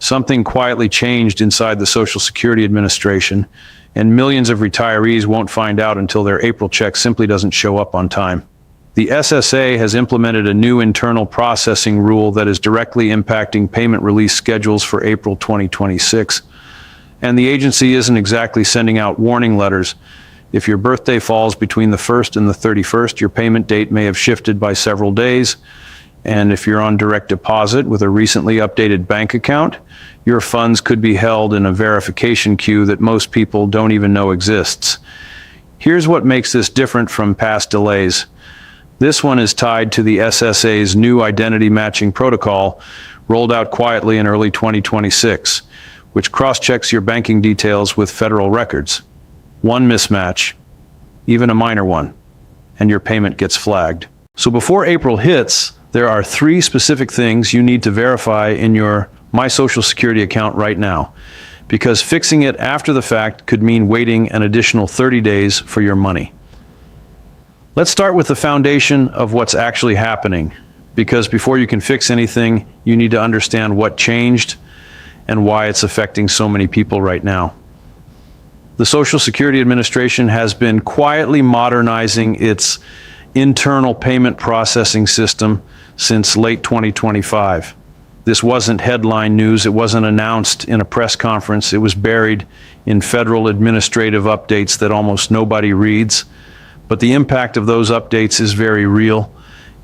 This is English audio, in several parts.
Something quietly changed inside the Social Security Administration, and millions of retirees won't find out until their April check simply doesn't show up on time. The SSA has implemented a new internal processing rule that is directly impacting payment release schedules for April 2026. And the agency isn't exactly sending out warning letters. If your birthday falls between the 1st and the 31st, your payment date may have shifted by several days. And if you're on direct deposit with a recently updated bank account, your funds could be held in a verification queue that most people don't even know exists. Here's what makes this different from past delays. This one is tied to the SSA's new identity matching protocol, rolled out quietly in early 2026, which cross-checks your banking details with federal records. One mismatch, even a minor one, and your payment gets flagged. So before April hits, there are 3 specific things you need to verify in your My Social Security account right now, because fixing it after the fact could mean waiting an additional 30 days for your money. Let's start with the foundation of what's actually happening, because before you can fix anything, you need to understand what changed and why it's affecting so many people right now. The Social Security Administration has been quietly modernizing its internal payment processing system since late 2025. This wasn't headline news. It wasn't announced in a press conference. It was buried in federal administrative updates that almost nobody reads. But the impact of those updates is very real,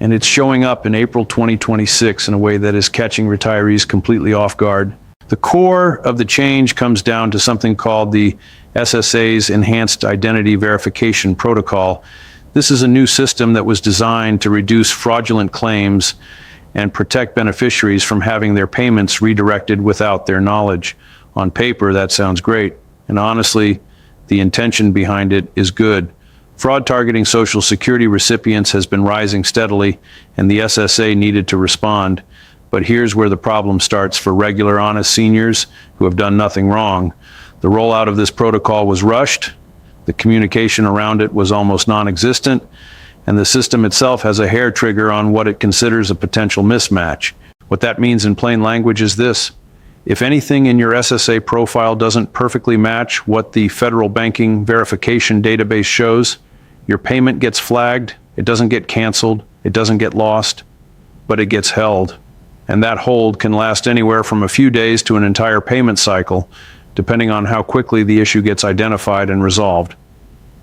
and it's showing up in April 2026 in a way that is catching retirees completely off guard. The core of the change comes down to something called the SSA's Enhanced Identity Verification Protocol. This is a new system that was designed to reduce fraudulent claims and protect beneficiaries from having their payments redirected without their knowledge. On paper, that sounds great, and honestly, the intention behind it is good. Fraud targeting Social Security recipients has been rising steadily, and the SSA needed to respond. But here's where the problem starts for regular, honest seniors who have done nothing wrong. The rollout of this protocol was rushed, the communication around it was almost non-existent, and the system itself has a hair trigger on what it considers a potential mismatch. What that means in plain language is this: if anything in your SSA profile doesn't perfectly match what the federal banking verification database shows, your payment gets flagged. It doesn't get canceled, it doesn't get lost, but it gets held. And that hold can last anywhere from a few days to an entire payment cycle, depending on how quickly the issue gets identified and resolved.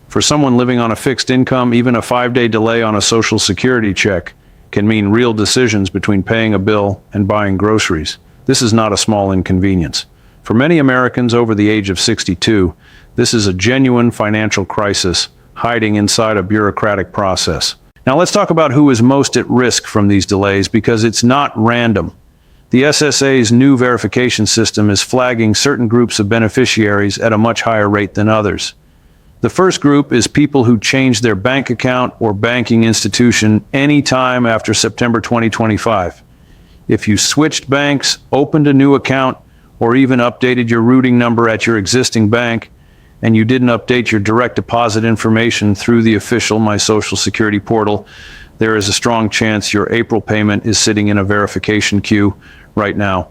For someone living on a fixed income, even a 5-day delay on a Social Security check can mean real decisions between paying a bill and buying groceries. This is not a small inconvenience. For many Americans over the age of 62, this is a genuine financial crisis hiding inside a bureaucratic process. Now let's talk about who is most at risk from these delays, because it's not random. The SSA's new verification system is flagging certain groups of beneficiaries at a much higher rate than others. The first group is people who changed their bank account or banking institution any time after September 2025. If you switched banks, opened a new account, or even updated your routing number at your existing bank, and you didn't update your direct deposit information through the official My Social Security portal, there is a strong chance your April payment is sitting in a verification queue right now.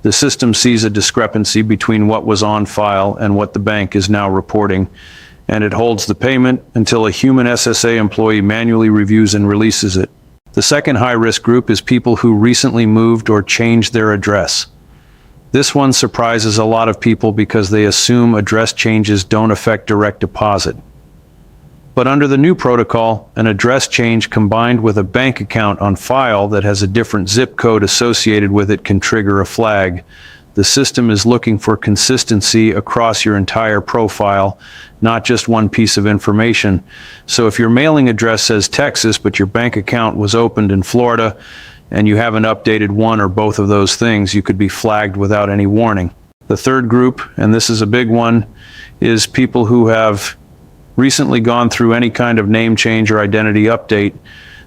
The system sees a discrepancy between what was on file and what the bank is now reporting, and it holds the payment until a human SSA employee manually reviews and releases it. The second high-risk group is people who recently moved or changed their address. This one surprises a lot of people because they assume address changes don't affect direct deposit. But under the new protocol, an address change combined with a bank account on file that has a different zip code associated with it can trigger a flag. The system is looking for consistency across your entire profile, not just one piece of information. So if your mailing address says Texas, but your bank account was opened in Florida, and you haven't updated one or both of those things, you could be flagged without any warning. The third group, and this is a big one, is people who have recently gone through any kind of name change or identity update.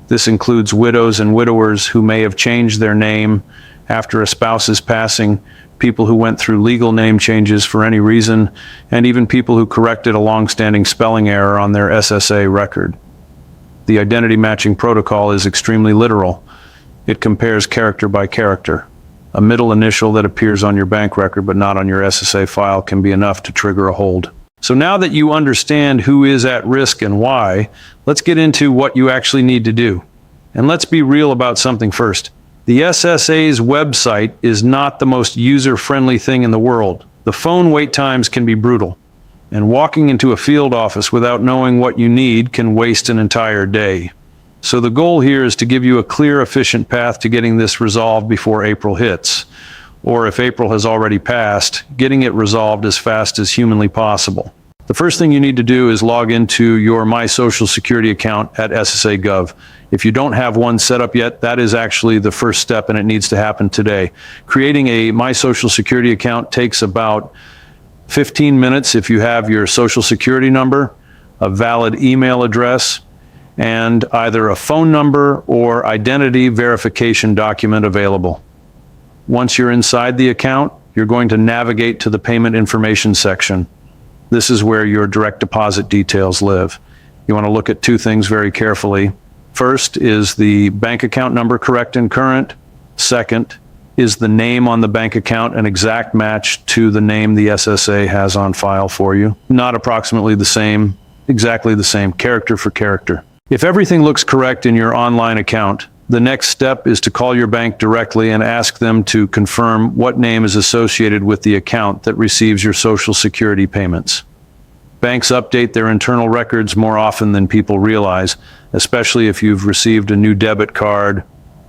This includes widows and widowers who may have changed their name after a spouse's passing, people who went through legal name changes for any reason, and even people who corrected a long-standing spelling error on their SSA record. The identity matching protocol is extremely literal. It compares character by character. A middle initial that appears on your bank record but not on your SSA file can be enough to trigger a hold. So now that you understand who is at risk and why, let's get into what you actually need to do. And let's be real about something first. The SSA's website is not the most user-friendly thing in the world. The phone wait times can be brutal, and walking into a field office without knowing what you need can waste an entire day. So the goal here is to give you a clear, efficient path to getting this resolved before April hits. Or if April has already passed, getting it resolved as fast as humanly possible. The first thing you need to do is log into your My Social Security account at SSA Gov. If you don't have one set up yet, that is actually the first step and it needs to happen today. Creating a My Social Security account takes about 15 minutes if you have your Social Security number, a valid email address, and either a phone number or identity verification document available. Once you're inside the account, you're going to navigate to the payment information section. This is where your direct deposit details live. You want to look at two things very carefully. First, is the bank account number correct and current? Second, is the name on the bank account an exact match to the name the SSA has on file for you? Not approximately the same, exactly the same, character for character. If everything looks correct in your online account, the next step is to call your bank directly and ask them to confirm what name is associated with the account that receives your Social Security payments. Banks update their internal records more often than people realize, especially if you've received a new debit card,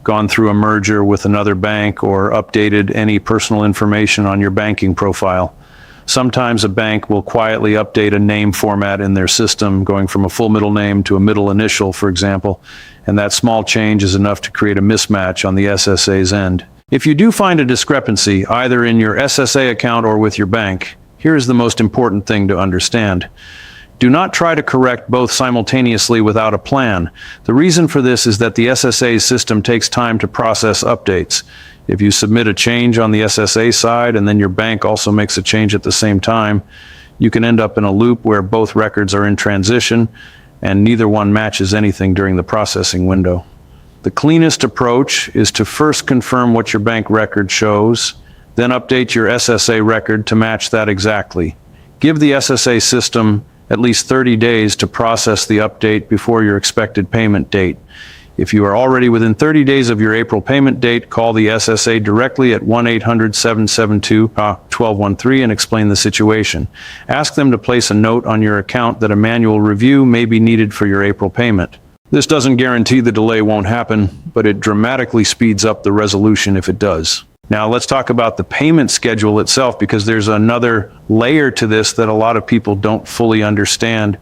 gone through a merger with another bank, or updated any personal information on your banking profile. Sometimes a bank will quietly update a name format in their system, going from a full middle name to a middle initial, for example, and that small change is enough to create a mismatch on the SSA's end. If you do find a discrepancy, either in your SSA account or with your bank, here is the most important thing to understand. Do not try to correct both simultaneously without a plan. The reason for this is that the SSA system takes time to process updates. If you submit a change on the SSA side and then your bank also makes a change at the same time, you can end up in a loop where both records are in transition and neither one matches anything during the processing window. The cleanest approach is to first confirm what your bank record shows, then update your SSA record to match that exactly. Give the SSA system at least 30 days to process the update before your expected payment date. If you are already within 30 days of your April payment date, call the SSA directly at 1-800-772-1213 and explain the situation. Ask them to place a note on your account that a manual review may be needed for your April payment. This doesn't guarantee the delay won't happen, but it dramatically speeds up the resolution if it does. Now let's talk about the payment schedule itself, because there's another layer to this that a lot of people don't fully understand.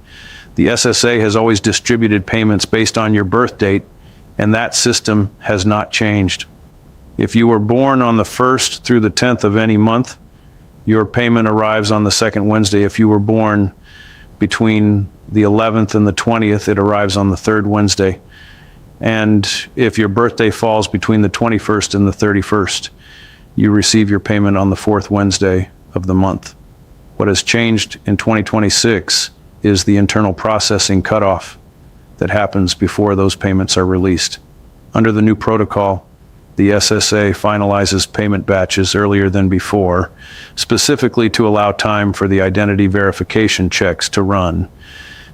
The SSA has always distributed payments based on your birth date, and that system has not changed. If you were born on the 1st through the 10th of any month, your payment arrives on the second Wednesday. If you were born between the 11th and the 20th, it arrives on the third Wednesday. And if your birthday falls between the 21st and the 31st, you receive your payment on the fourth Wednesday of the month. What has changed in 2026 is the internal processing cutoff that happens before those payments are released. Under the new protocol, the SSA finalizes payment batches earlier than before, specifically to allow time for the identity verification checks to run.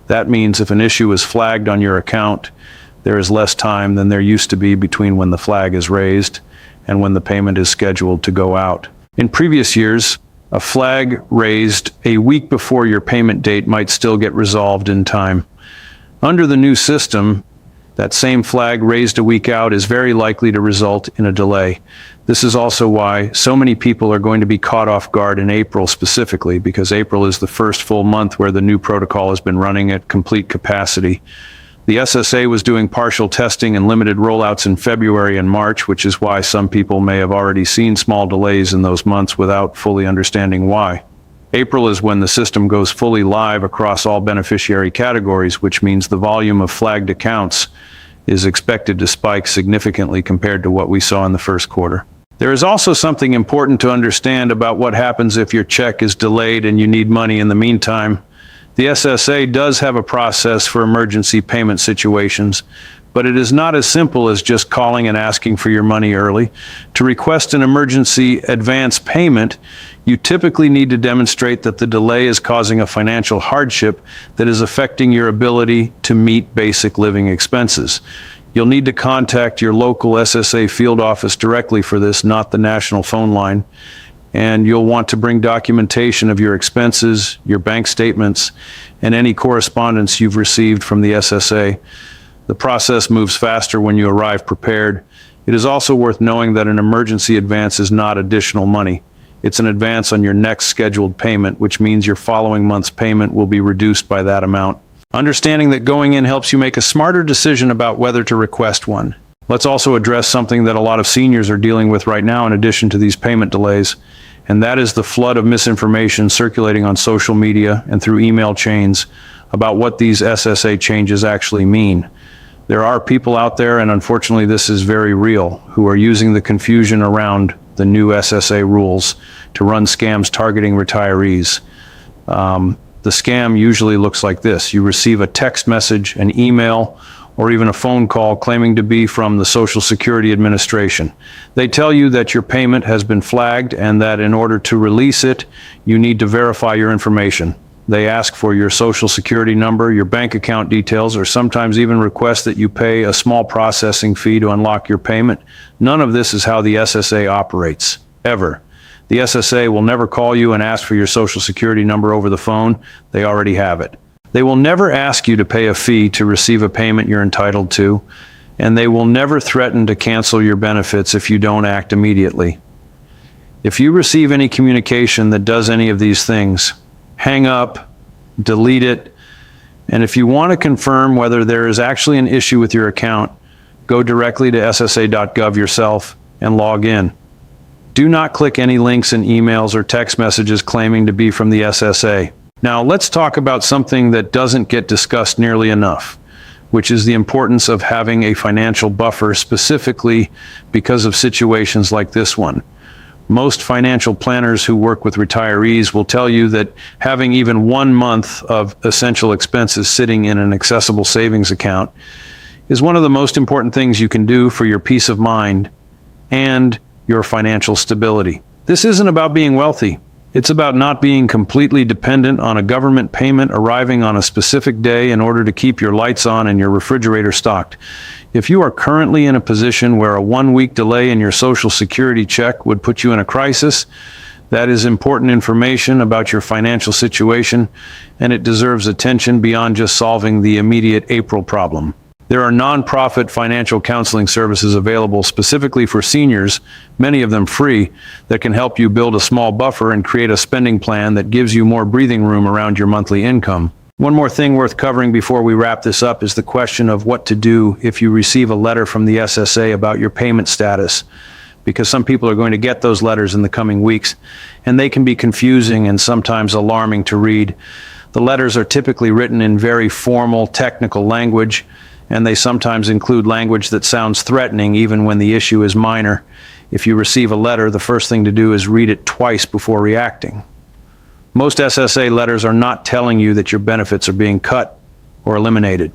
That means if an issue is flagged on your account, there is less time than there used to be between when the flag is raised and when the payment is scheduled to go out. In previous years, a flag raised a week before your payment date might still get resolved in time. Under the new system, that same flag raised a week out is very likely to result in a delay. This is also why so many people are going to be caught off guard in April specifically, because April is the first full month where the new protocol has been running at complete capacity. The SSA was doing partial testing and limited rollouts in February and March, which is why some people may have already seen small delays in those months without fully understanding why. April is when the system goes fully live across all beneficiary categories, which means the volume of flagged accounts is expected to spike significantly compared to what we saw in the first quarter. There is also something important to understand about what happens if your check is delayed and you need money in the meantime. The SSA does have a process for emergency payment situations, But it is not as simple as just calling and asking for your money early. To request an emergency advance payment, you typically need to demonstrate that the delay is causing a financial hardship that is affecting your ability to meet basic living expenses. You'll need to contact your local SSA field office directly for this, not the national phone line. And you'll want to bring documentation of your expenses, your bank statements, and any correspondence you've received from the SSA. The process moves faster when you arrive prepared. It is also worth knowing that an emergency advance is not additional money. It's an advance on your next scheduled payment, which means your following month's payment will be reduced by that amount. Understanding that going in helps you make a smarter decision about whether to request one. Let's also address something that a lot of seniors are dealing with right now in addition to these payment delays, and that is the flood of misinformation circulating on social media and through email chains about what these SSA changes actually mean. There are people out there, and unfortunately this is very real, who are using the confusion around the new SSA rules to run scams targeting retirees. The scam usually looks like this. You receive a text message, an email, or even a phone call claiming to be from the Social Security Administration. They tell you that your payment has been flagged and that in order to release it, you need to verify your information. They ask for your Social Security number, your bank account details, or sometimes even request that you pay a small processing fee to unlock your payment. None of this is how the SSA operates, ever. The SSA will never call you and ask for your Social Security number over the phone. They already have it. They will never ask you to pay a fee to receive a payment you're entitled to, and they will never threaten to cancel your benefits if you don't act immediately. If you receive any communication that does any of these things, hang up, delete it, and if you want to confirm whether there is actually an issue with your account, go directly to ssa.gov yourself and log in. Do not click any links in emails or text messages claiming to be from the SSA. Now, let's talk about something that doesn't get discussed nearly enough, which is the importance of having a financial buffer, specifically because of situations like this one. Most financial planners who work with retirees will tell you that having even 1 month of essential expenses sitting in an accessible savings account is one of the most important things you can do for your peace of mind and your financial stability. This isn't about being wealthy. It's about not being completely dependent on a government payment arriving on a specific day in order to keep your lights on and your refrigerator stocked. If you are currently in a position where a 1-week delay in your Social Security check would put you in a crisis, that is important information about your financial situation, and it deserves attention beyond just solving the immediate April problem. There are nonprofit financial counseling services available specifically for seniors, many of them free, that can help you build a small buffer and create a spending plan that gives you more breathing room around your monthly income. One more thing worth covering before we wrap this up is the question of what to do if you receive a letter from the SSA about your payment status, because some people are going to get those letters in the coming weeks, and they can be confusing and sometimes alarming to read. The letters are typically written in very formal, technical language, and they sometimes include language that sounds threatening even when the issue is minor. If you receive a letter, the first thing to do is read it twice before reacting. Most SSA letters are not telling you that your benefits are being cut or eliminated.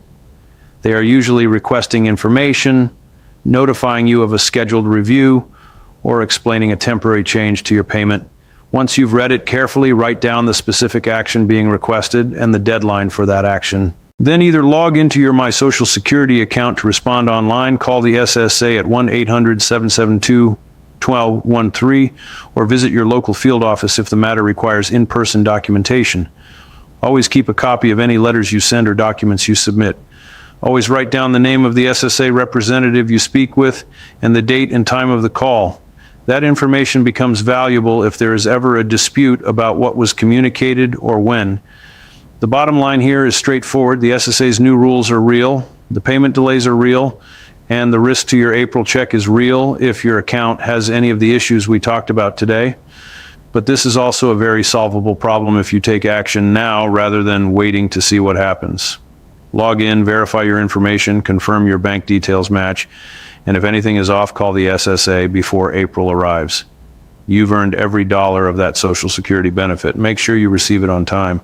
They are usually requesting information, notifying you of a scheduled review, or explaining a temporary change to your payment. Once you've read it carefully, write down the specific action being requested and the deadline for that action. Then either log into your My Social Security account to respond online, call the SSA at 1-800-772-1213, or visit your local field office if the matter requires in-person documentation. Always keep a copy of any letters you send or documents you submit. Always write down the name of the SSA representative you speak with and the date and time of the call. That information becomes valuable if there is ever a dispute about what was communicated or when. The bottom line here is straightforward. The SSA's new rules are real, the payment delays are real, and the risk to your April check is real if your account has any of the issues we talked about today. But this is also a very solvable problem if you take action now rather than waiting to see what happens. Log in, verify your information, confirm your bank details match, and if anything is off, call the SSA before April arrives. You've earned every dollar of that Social Security benefit. Make sure you receive it on time.